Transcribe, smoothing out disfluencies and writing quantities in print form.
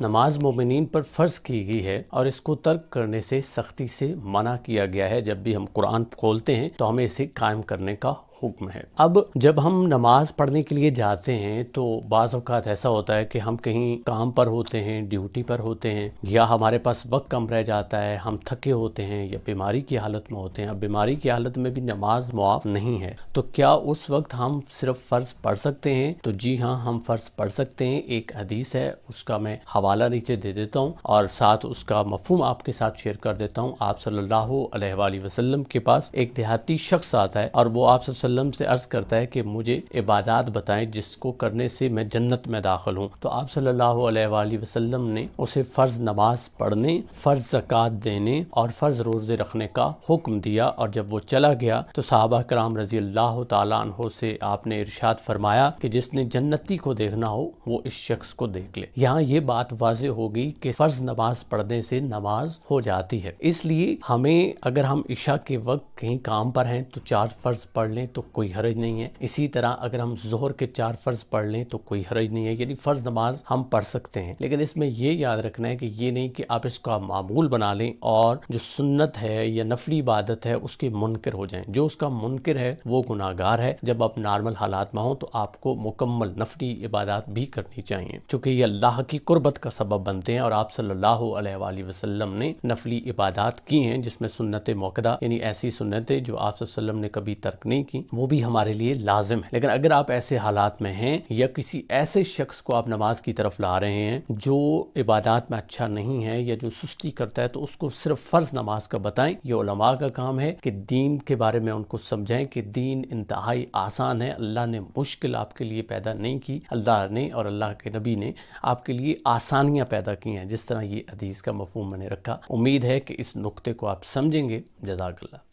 نماز مومنین پر فرض کی گئی ہے اور اس کو ترک کرنے سے سختی سے منع کیا گیا ہے۔ جب بھی ہم قرآن کھولتے ہیں تو ہمیں اسے قائم کرنے کا حکم ہے۔ اب جب ہم نماز پڑھنے کے لیے جاتے ہیں تو بعض اوقات ایسا ہوتا ہے کہ ہم کہیں کام پر ہوتے ہیں، ڈیوٹی پر ہوتے ہیں، یا ہمارے پاس وقت کم رہ جاتا ہے، ہم تھکے ہوتے ہیں یا بیماری کی حالت میں ہوتے ہیں۔ اب بیماری کی حالت میں بھی نماز معاف نہیں ہے، تو کیا اس وقت ہم صرف فرض پڑھ سکتے ہیں؟ تو جی ہاں، ہم فرض پڑھ سکتے ہیں۔ ایک حدیث ہے، اس کا میں حوالہ نیچے دے دیتا ہوں اور ساتھ اس کا مفہوم آپ کے ساتھ شیئر کر دیتا ہوں۔ آپ صلی اللہ علیہ وآلہ وسلم کے پاس ایک دیہاتی شخص آتا ہے اور وہ آپ صلی اللہ علیہ وسلم سے عرض کرتا ہے کہ مجھے عبادات بتائیں جس کو کرنے سے میں جنت میں داخل ہوں۔ تو آپ صلی اللہ علیہ وآلہ وسلم نے اسے فرض نماز پڑھنے، فرض زکوٰۃ دینے اور فرض روزے رکھنے کا حکم دیا، اور جب وہ چلا گیا تو صحابہ کرام رضی اللہ تعالیٰ عنہ سے آپ نے ارشاد فرمایا کہ جس نے جنتی کو دیکھنا ہو وہ اس شخص کو دیکھ لے۔ یہاں یہ بات واضح ہوگی کہ فرض نماز پڑھنے سے نماز ہو جاتی ہے، اس لیے ہمیں اگر ہم عشاء کے وقت کہیں کام پر ہیں تو 4 فرض پڑھ لیں تو کوئی حرج نہیں ہے۔ اسی طرح اگر ہم ظہر کے 4 فرض پڑھ لیں تو کوئی حرج نہیں ہے، یعنی فرض نماز ہم پڑھ سکتے ہیں۔ لیکن اس میں یہ یاد رکھنا ہے کہ یہ نہیں کہ آپ اس کا معمول بنا لیں اور جو سنت ہے یا نفلی عبادت ہے اس کے منکر ہو جائیں۔ جو اس کا منکر ہے وہ گناہگار ہے۔ جب آپ نارمل حالات میں ہوں تو آپ کو مکمل نفلی عبادات بھی کرنی چاہیے، چونکہ یہ اللہ کی قربت کا سبب بنتے ہیں، اور آپ صلی اللہ علیہ وآلہ وسلم نے نفلی عبادات کی ہیں جس میں سنت موقدہ، یعنی ایسی سنتیں جو آپ صلی اللہ علیہ وسلم نے کبھی ترک نہیں کی، وہ بھی ہمارے لیے لازم ہے۔ لیکن اگر آپ ایسے حالات میں ہیں یا کسی ایسے شخص کو آپ نماز کی طرف لا رہے ہیں جو عبادات میں اچھا نہیں ہے یا جو سستی کرتا ہے، تو اس کو صرف فرض نماز کا بتائیں۔ یہ علماء کا کام ہے کہ دین کے بارے میں ان کو سمجھائیں کہ دین انتہائی آسان ہے، اللہ نے مشکل آپ کے لیے پیدا نہیں کی، اللہ نے اور اللہ کے نبی نے آپ کے لیے آسانیاں پیدا کی ہیں، جس طرح یہ حدیث کا مفہوم میں نے رکھا۔ امید ہے کہ اس نقطے کو آپ سمجھیں گے۔ جزاک اللہ۔